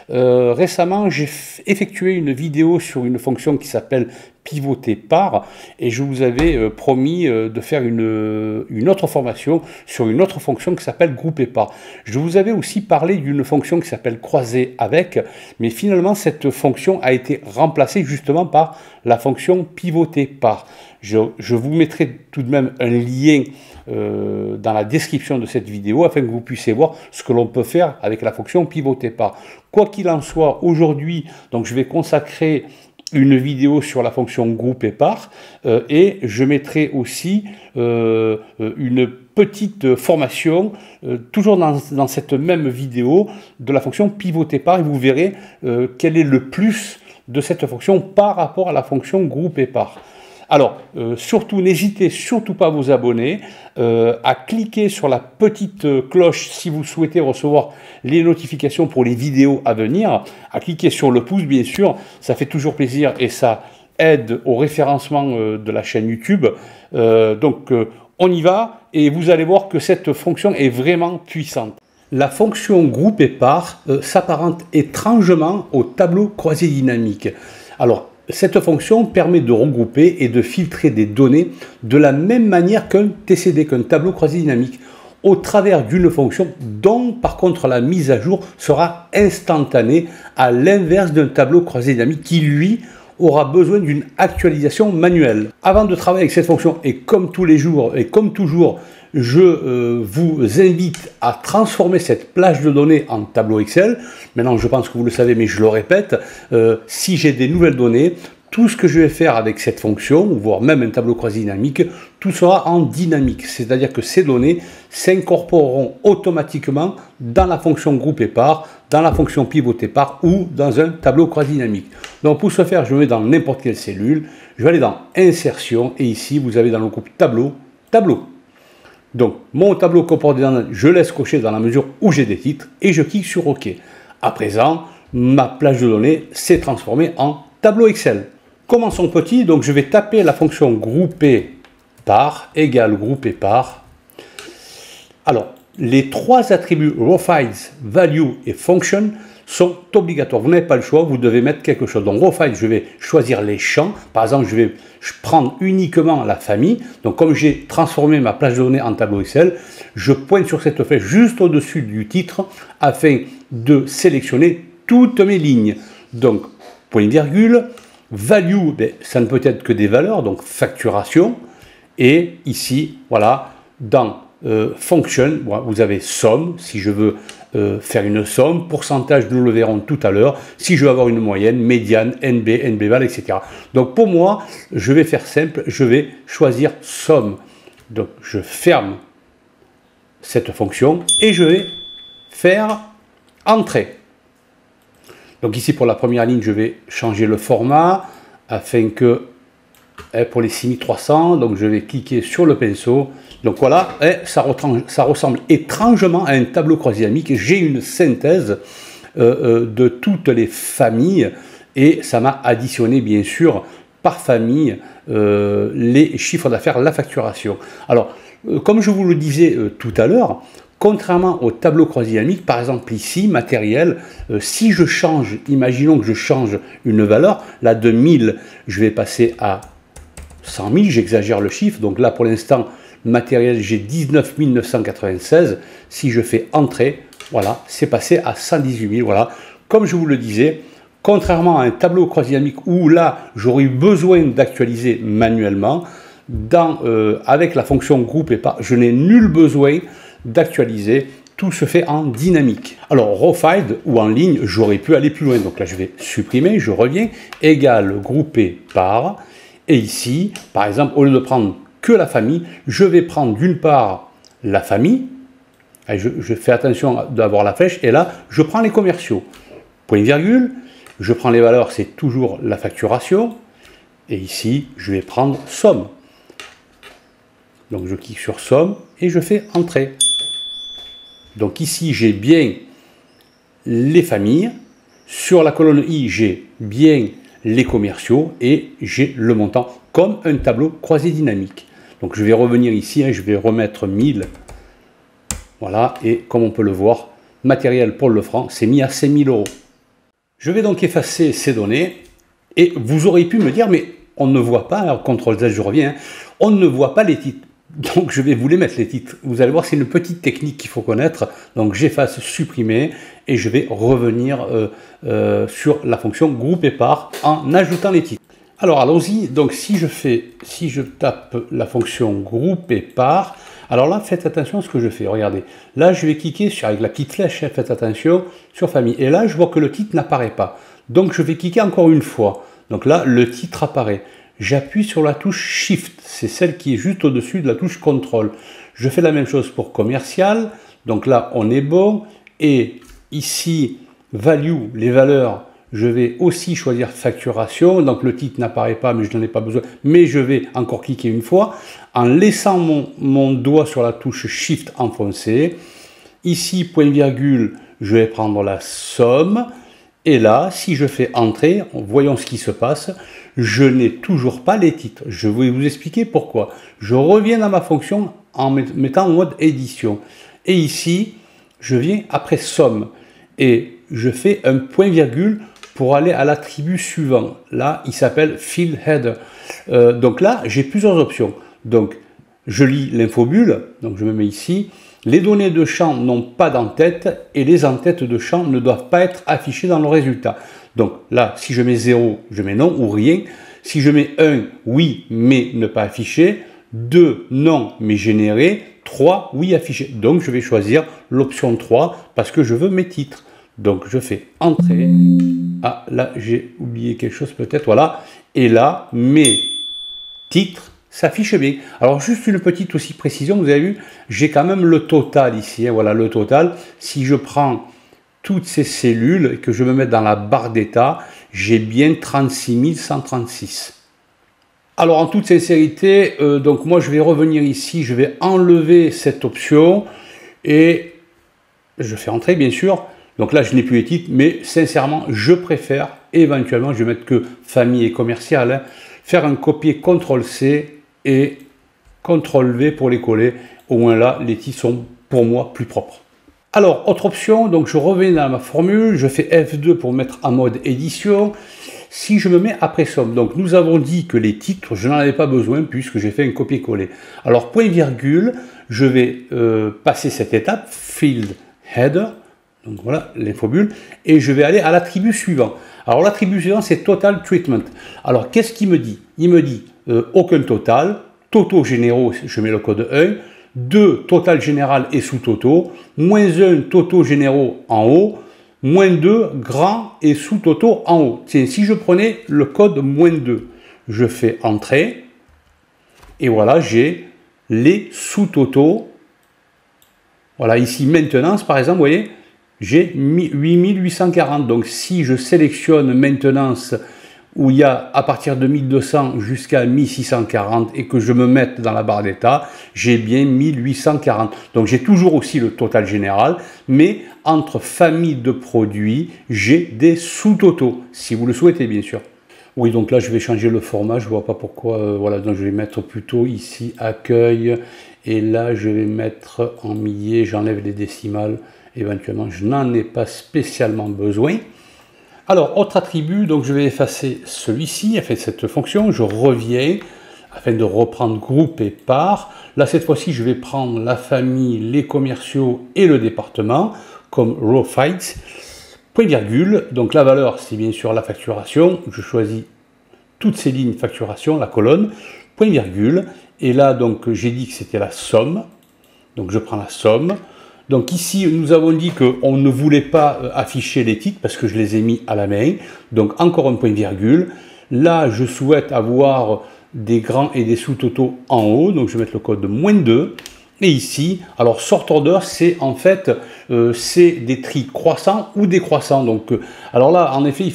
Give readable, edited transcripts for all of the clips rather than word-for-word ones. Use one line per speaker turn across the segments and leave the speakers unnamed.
Récemment, j'ai effectué une vidéo sur une fonction qui s'appelle pivoter par, et je vous avais promis de faire une autre formation sur une autre fonction qui s'appelle grouper par. Je vous avais aussi parlé d'une fonction qui s'appelle croiser avec, mais finalement cette fonction a été remplacée justement par la fonction pivoter par. Je vous mettrai tout de même un lien dans la description de cette vidéo afin que vous puissiez voir ce que l'on peut faire avec la fonction pivoter par. Quoi qu'il en soit, aujourd'hui, donc je vais consacrer une vidéo sur la fonction grouper par et je mettrai aussi une petite formation toujours dans cette même vidéo de la fonction pivoter par, et vous verrez quel est le plus de cette fonction par rapport à la fonction grouper par. Alors, surtout, n'hésitez surtout pas à vous abonner, à cliquer sur la petite cloche si vous souhaitez recevoir les notifications pour les vidéos à venir, à cliquer sur le pouce, bien sûr, ça fait toujours plaisir et ça aide au référencement de la chaîne YouTube. Donc, on y va et vous allez voir que cette fonction est vraiment puissante. La fonction grouper par s'apparente étrangement au tableau croisé dynamique. Alors, cette fonction permet de regrouper et de filtrer des données de la même manière qu'un TCD, qu'un tableau croisé dynamique, au travers d'une fonction dont par contre la mise à jour sera instantanée, à l'inverse d'un tableau croisé dynamique qui lui aura besoin d'une actualisation manuelle. Avant de travailler avec cette fonction, et comme tous les jours et comme toujours, je vous invite à transformer cette plage de données en tableau Excel. Maintenant, je pense que vous le savez, mais je le répète, si j'ai des nouvelles données, tout ce que je vais faire avec cette fonction, voire même un tableau croisé dynamique, tout sera en dynamique. C'est-à-dire que ces données s'incorporeront automatiquement dans la fonction grouper par, dans la fonction pivoter par ou dans un tableau croisé dynamique. Donc pour ce faire, je me mets dans n'importe quelle cellule, je vais aller dans Insertion, et ici, vous avez dans le groupe Tableau, Tableau. Donc, mon tableau comporte des données, je laisse cocher dans la mesure où j'ai des titres et je clique sur OK. À présent, ma plage de données s'est transformée en tableau Excel. Commençons petit, donc je vais taper la fonction grouper par égale grouper par. Alors, les trois attributs raw files, value et function sont obligatoires. Vous n'avez pas le choix, vous devez mettre quelque chose. Donc, raw files, je vais choisir les champs. Par exemple, je prends uniquement la famille. Donc, comme j'ai transformé ma plage de données en tableau Excel, je pointe sur cette flèche juste au-dessus du titre afin de sélectionner toutes mes lignes. Donc, point virgule, value, ça ne peut être que des valeurs, donc facturation. Et ici, voilà, dans function, vous avez somme, si je veux faire une somme, pourcentage, nous le verrons tout à l'heure, si je veux avoir une moyenne, médiane, NB, NBval, etc. Donc pour moi, je vais faire simple, je vais choisir somme. Donc je ferme cette fonction et je vais faire entrée. Donc ici pour la première ligne, je vais changer le format afin que pour les 6300, donc je vais cliquer sur le pinceau. Donc voilà, ça ressemble étrangement à un tableau croisé dynamique. J'ai une synthèse de toutes les familles et ça m'a additionné bien sûr par famille les chiffres d'affaires, la facturation. Alors, comme je vous le disais tout à l'heure, contrairement au tableau croisé dynamique, par exemple ici, matériel, si je change, imaginons que je change une valeur, là de 1000, je vais passer à 100 000, j'exagère le chiffre, donc là pour l'instant, matériel, j'ai 19 996, si je fais entrée, voilà, c'est passé à 118 000, voilà. Comme je vous le disais, contrairement à un tableau croisé dynamique où là, j'aurais eu besoin d'actualiser manuellement, avec la fonction grouper par, je n'ai nul besoin d'actualiser, tout se fait en dynamique. Alors, raw file ou en ligne, j'aurais pu aller plus loin, donc là je vais supprimer, je reviens, égale grouper par, et ici, par exemple, au lieu de prendre que la famille, je vais prendre d'une part la famille, et je fais attention d'avoir la flèche, et là, je prends les commerciaux. Point virgule, je prends les valeurs, c'est toujours la facturation, et ici, je vais prendre somme. Donc je clique sur somme, et je fais entrée. Donc ici, j'ai bien les familles, sur la colonne I, j'ai bien les commerciaux, et j'ai le montant, comme un tableau croisé dynamique. Donc je vais revenir ici, je vais remettre 1000, voilà, et comme on peut le voir, matériel pour le franc, c'est mis à 5000 €. Je vais donc effacer ces données et vous auriez pu me dire, mais on ne voit pas, alors CTRL Z, je reviens, hein, on ne voit pas les titres. Donc je vais vous les mettre les titres. Vous allez voir, c'est une petite technique qu'il faut connaître. Donc j'efface, supprimer et je vais revenir sur la fonction groupe et part en ajoutant les titres. Alors allons-y. Donc si je tape la fonction groupe et part, alors là faites attention à ce que je fais. Regardez, là je vais cliquer avec la petite flèche, faites attention sur famille. Et là je vois que le titre n'apparaît pas. Donc je vais cliquer encore une fois. Donc là le titre apparaît. J'appuie sur la touche Shift, c'est celle qui est juste au-dessus de la touche Contrôle. Je fais la même chose pour commercial, donc là on est bon, et ici, value, les valeurs, je vais aussi choisir facturation, donc le titre n'apparaît pas, mais je n'en ai pas besoin, mais je vais encore cliquer une fois, en laissant mon doigt sur la touche Shift enfoncé. Ici, point virgule, je vais prendre la somme, et là, si je fais entrer, voyons ce qui se passe, je n'ai toujours pas les titres. Je vais vous expliquer pourquoi. Je reviens dans ma fonction en mettant en mode édition. Et ici, je viens après somme. Et je fais un point virgule pour aller à l'attribut suivant. Là, il s'appelle field header. Donc là, j'ai plusieurs options. Donc, je lis l'infobulle. Donc, je me mets ici. Les données de champ n'ont pas d'entête et les entêtes de champ ne doivent pas être affichées dans le résultat. Donc là, si je mets 0, je mets non ou rien. Si je mets 1, oui, mais ne pas affiché. 2, non, mais généré. 3, oui, affiché. Donc je vais choisir l'option 3 parce que je veux mes titres. Donc je fais entrer. Ah, là, j'ai oublié quelque chose peut-être. Voilà. Et là, mes titres s'affiche bien. Alors juste une petite aussi précision, vous avez vu, j'ai quand même le total ici, hein, voilà le total. Si je prends toutes ces cellules et que je me mets dans la barre d'état, j'ai bien 36 136. Alors en toute sincérité, donc moi je vais revenir ici, je vais enlever cette option et je fais entrer bien sûr. Donc là je n'ai plus les titres, mais sincèrement je préfère, éventuellement je vais mettre que famille et commercial, hein, faire un copier CTRL-C et CTRL-V pour les coller. Au moins là, les titres sont pour moi plus propres. Alors, autre option, donc je reviens dans ma formule, je fais F2 pour mettre en mode édition. Si je me mets après somme, donc nous avons dit que les titres, je n'en avais pas besoin puisque j'ai fait un copier-coller. Alors, point virgule, je vais passer cette étape, field header, donc voilà l'infobulle, et je vais aller à l'attribut suivant. Alors l'attribut suivant, c'est Total Treatment. Alors qu'est-ce qu'il me dit? Il me dit aucun total, totaux généraux, je mets le code 1, 2 total général et sous-totaux, moins 1 totaux généraux en haut, moins 2 grand et sous-totaux en haut. Tiens, si je prenais le code moins 2, je fais entrer, et voilà, j'ai les sous-totaux. Voilà, ici maintenance par exemple, vous voyez, j'ai 8840. Donc si je sélectionne maintenance où il y a à partir de 1200 jusqu'à 1640 et que je me mette dans la barre d'état, j'ai bien 1840. Donc j'ai toujours aussi le total général, mais entre famille de produits, j'ai des sous-totaux, si vous le souhaitez bien sûr. Oui, donc là je vais changer le format, je ne vois pas pourquoi, voilà, donc je vais mettre plutôt ici accueil, et là je vais mettre en milliers, j'enlève les décimales, éventuellement je n'en ai pas spécialement besoin. Alors, autre attribut, donc je vais effacer celui-ci, enfin cette fonction, je reviens, afin de reprendre groupe et part. Là, cette fois-ci, je vais prendre la famille, les commerciaux et le département, comme row fights, point virgule, donc la valeur, c'est bien sûr la facturation, je choisis toutes ces lignes facturation, la colonne, point virgule, et là, donc, j'ai dit que c'était la somme, donc je prends la somme. Donc ici, nous avons dit qu'on ne voulait pas afficher les titres parce que je les ai mis à la main. Donc encore un point virgule. Là, je souhaite avoir des grands et des sous-totaux en haut. Donc je vais mettre le code -2. Et ici, alors sort order, c'est en fait c'est des tris croissants ou décroissants. Donc, alors là, en effet,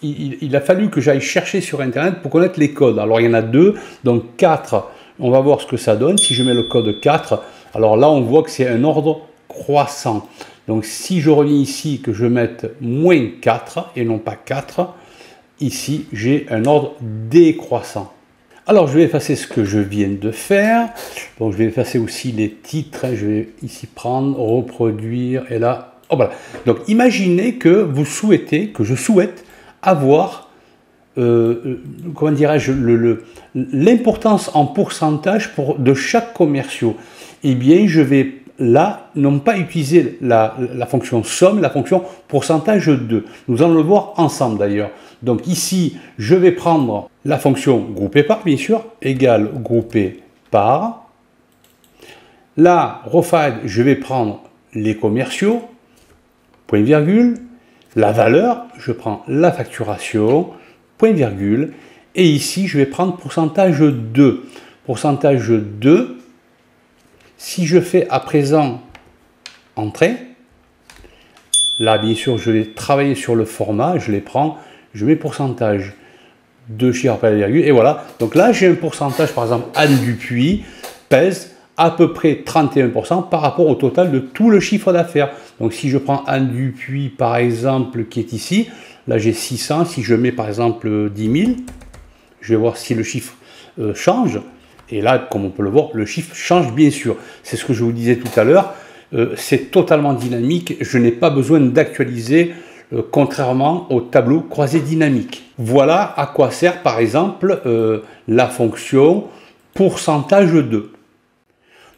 il a fallu que j'aille chercher sur Internet pour connaître les codes. Alors il y en a deux, donc 4. On va voir ce que ça donne. Si je mets le code 4, alors là, on voit que c'est un ordre croissant. Donc si je reviens ici, que je mette -4 et non pas 4, ici j'ai un ordre décroissant. Alors je vais effacer ce que je viens de faire. Bon, je vais effacer aussi les titres. Je vais ici prendre, reproduire, et là Oh, voilà. Donc imaginez que vous souhaitez, que je souhaite avoir, comment dirais-je, l'importance en pourcentage de chaque commerciaux. Eh bien, je vais là, non pas utiliser la fonction somme, la fonction pourcentage de. Nous allons le voir ensemble d'ailleurs. Donc ici, je vais prendre la fonction groupé par, bien sûr, égale groupé par. Là, Rofide, je vais prendre les commerciaux, point virgule, la valeur, je prends la facturation, point virgule, et ici, je vais prendre pourcentage 2. Pourcentage 2, si je fais à présent entrée, là, bien sûr, je vais travailler sur le format, je les prends, je mets pourcentage de chiffre après la virgule, et voilà. Donc là, j'ai un pourcentage, par exemple, Anne Dupuis pèse à peu près 31% par rapport au total de tout le chiffre d'affaires. Donc si je prends Anne Dupuis, par exemple, qui est ici, là j'ai 600, si je mets par exemple 10 000, je vais voir si le chiffre change. Et là, comme on peut le voir, le chiffre change bien sûr. C'est ce que je vous disais tout à l'heure. C'est totalement dynamique. Je n'ai pas besoin d'actualiser, contrairement au tableau croisé dynamique. Voilà à quoi sert, par exemple, la fonction pourcentage 2.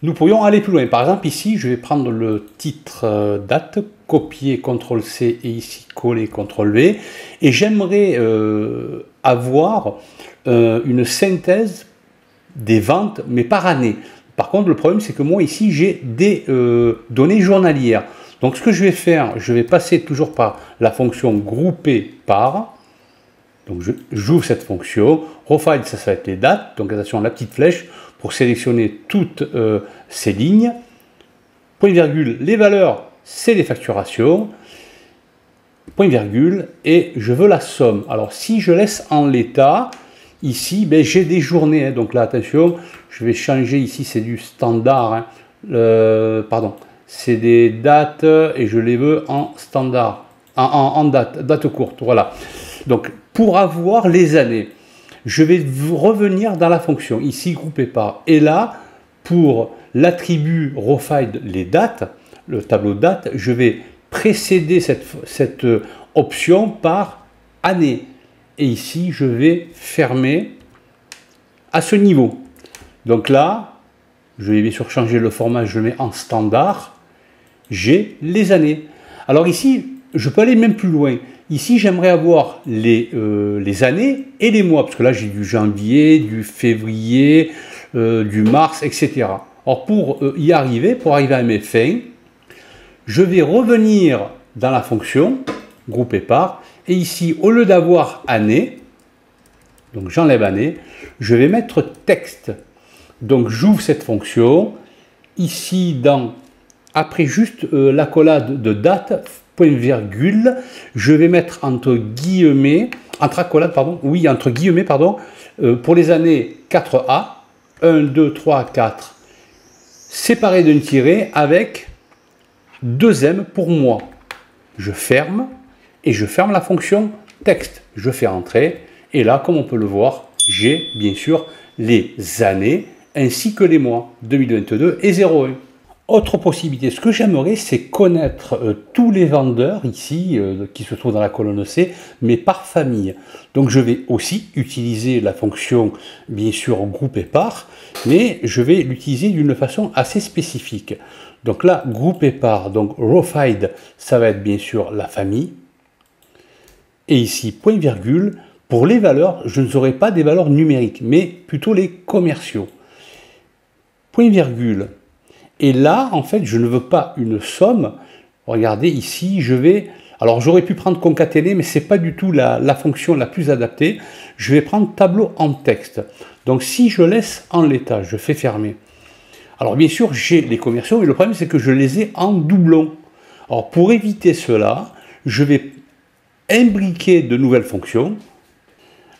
Nous pourrions aller plus loin. Par exemple, ici, je vais prendre le titre date, copier, CTRL-C et ici coller, CTRL-V. Et j'aimerais avoir une synthèse des ventes, mais par année. Par contre, le problème, c'est que moi, ici, j'ai des données journalières. Donc, ce que je vais faire, je vais passer toujours par la fonction grouper par. Donc, j'ouvre cette fonction. Profile, ça va être les dates. Donc, attention, la petite flèche pour sélectionner toutes ces lignes. Point virgule, les valeurs, c'est les facturations. Point virgule, et je veux la somme. Alors, si je laisse en l'état, ici, ben, j'ai des journées. Hein. Donc là, attention, je vais changer ici, c'est du standard. Hein. Pardon, c'est des dates et je les veux en standard, en date courte. Voilà. Donc, pour avoir les années, je vais revenir dans la fonction, ici, groupé par. Et là, pour l'attribut Rofide, les dates, le tableau de date, je vais précéder cette option par année. Et ici, je vais fermer à ce niveau. Donc là, je vais bien sûr changer le format, je le mets en standard. J'ai les années. Alors ici, je peux aller même plus loin. Ici, j'aimerais avoir les années et les mois, parce que là, j'ai du janvier, du février, du mars, etc. Alors, pour y arriver, pour arriver à mes fins, je vais revenir dans la fonction, groupé par, et ici, au lieu d'avoir année, donc j'enlève année, je vais mettre texte. Donc, j'ouvre cette fonction. Ici, après juste l'accolade de date, point virgule, je vais mettre entre guillemets, entre accolades, pardon, oui, entre guillemets, pardon, pour les années 4A, 1, 2, 3, 4, séparé d'un tiret avec 2M pour mois. Je ferme et je ferme la fonction texte. Je fais entrer et là, comme on peut le voir, j'ai bien sûr les années ainsi que les mois 2022 et 01. Autre possibilité, ce que j'aimerais, c'est connaître tous les vendeurs ici, qui se trouvent dans la colonne C, mais par famille. Donc je vais aussi utiliser la fonction, bien sûr, groupé par, mais je vais l'utiliser d'une façon assez spécifique. Donc là, groupé par, donc Rofide, ça va être bien sûr la famille. Et ici, point virgule, pour les valeurs, je n'aurai pas des valeurs numériques, mais plutôt les commerciaux. Point virgule. Et là, en fait, je ne veux pas une somme. Regardez, ici, je vais... Alors, j'aurais pu prendre concaténer, mais ce n'est pas du tout la fonction la plus adaptée. Je vais prendre tableau en texte. Donc, si je laisse en l'état, je fais fermer. Alors, bien sûr, j'ai les commerciaux, mais le problème, c'est que je les ai en doublon. Alors, pour éviter cela, je vais imbriquer de nouvelles fonctions.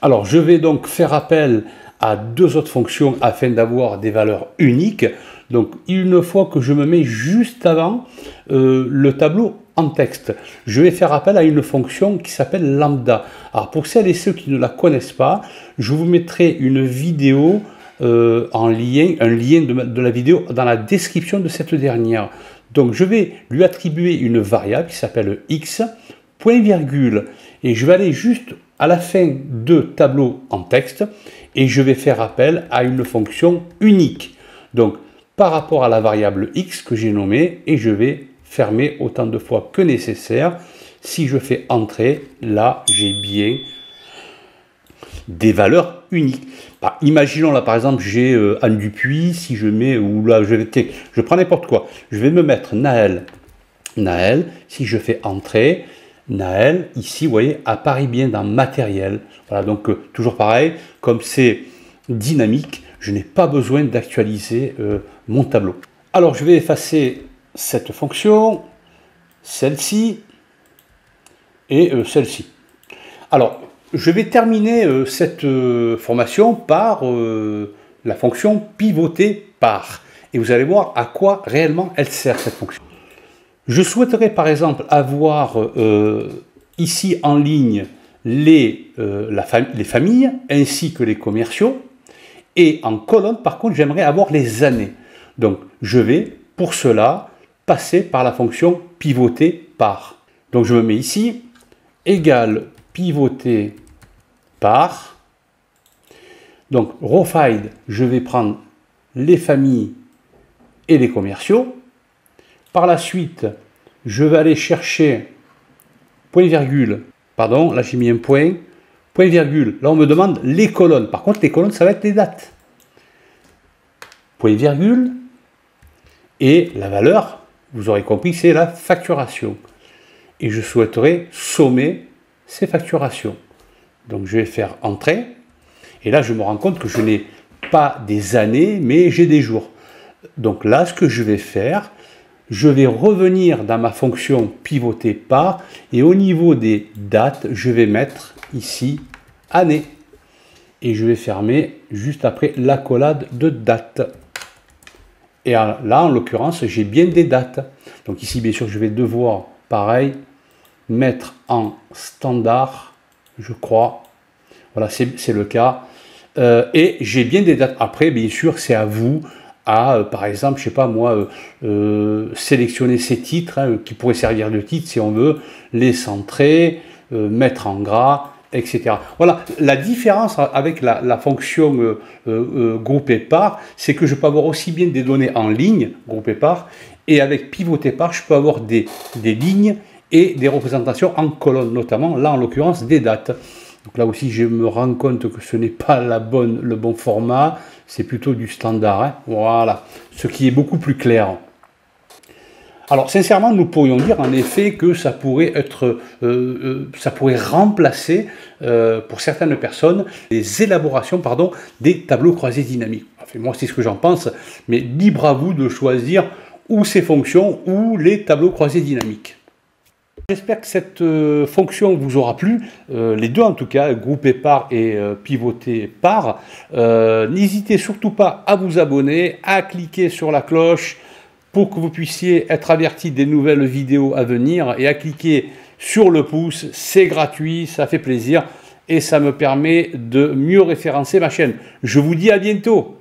Alors, je vais donc faire appel à deux autres fonctions afin d'avoir des valeurs uniques. Donc, une fois que je me mets juste avant le tableau en texte, je vais faire appel à une fonction qui s'appelle lambda. Alors, pour celles et ceux qui ne la connaissent pas, je vous mettrai une vidéo en lien, un lien de la vidéo dans la description de cette dernière. Donc je vais lui attribuer une variable qui s'appelle x, point virgule, et je vais aller juste à la fin de tableau en texte, et je vais faire appel à une fonction unique. Donc par rapport à la variable x que j'ai nommée, et je vais fermer autant de fois que nécessaire. Si je fais entrer, là j'ai bien des valeurs uniques. Bah, imaginons là par exemple j'ai Anne Dupuis, si je mets, ou là je prends n'importe quoi, je vais me mettre Naël, si je fais entrer, Naël, ici vous voyez, apparaît bien dans matériel. Voilà, donc toujours pareil, comme c'est dynamique, je n'ai pas besoin d'actualiser mon tableau. Alors je vais effacer cette fonction, celle-ci et celle-ci. Alors je vais terminer cette formation par la fonction pivoter par. Et vous allez voir à quoi réellement elle sert cette fonction. Je souhaiterais par exemple avoir ici en ligne les familles ainsi que les commerciaux. Et en colonne par contre j'aimerais avoir les années. Donc je vais pour cela passer par la fonction pivoter par. Donc je me mets ici, égale pivoter par. Donc rowFind, je vais prendre les familles et les commerciaux. Par la suite, je vais aller chercher point virgule, pardon, là j'ai mis un point, point virgule, là on me demande les colonnes. Par contre les colonnes ça va être les dates. Point virgule, et la valeur, vous aurez compris, c'est la facturation. Et je souhaiterais sommer ces facturations. Donc je vais faire entrer, et là je me rends compte que je n'ai pas des années, mais j'ai des jours. Donc là, ce que je vais faire, je vais revenir dans ma fonction pivoter par, et au niveau des dates, je vais mettre ici année. Et je vais fermer juste après l'accolade de date. Et là, en l'occurrence, j'ai bien des dates. Donc ici, bien sûr, je vais devoir, pareil, mettre en standard, je crois. Voilà, c'est le cas. Et j'ai bien des dates. Après, bien sûr, c'est à vous, par exemple, je sais pas moi, sélectionner ces titres, hein, qui pourraient servir de titres si on veut, les centrer, mettre en gras, etc. Voilà, la différence avec la fonction grouper par, c'est que je peux avoir aussi bien des données en ligne, grouper par, et avec pivoter par, je peux avoir des lignes et des représentations en colonne, notamment, là en l'occurrence, des dates. Donc là aussi, je me rends compte que ce n'est pas le bon format, c'est plutôt du standard, hein. Voilà, ce qui est beaucoup plus clair. Alors sincèrement, nous pourrions dire en effet que ça pourrait être, ça pourrait remplacer pour certaines personnes les élaborations, pardon, des tableaux croisés dynamiques. Enfin, moi, c'est ce que j'en pense, mais libre à vous de choisir ou ces fonctions ou les tableaux croisés dynamiques. J'espère que cette fonction vous aura plu, les deux en tout cas, grouper par et pivoter par. N'hésitez surtout pas à vous abonner, à cliquer sur la cloche pour que vous puissiez être averti des nouvelles vidéos à venir et à cliquer sur le pouce, c'est gratuit, ça fait plaisir et ça me permet de mieux référencer ma chaîne. Je vous dis à bientôt.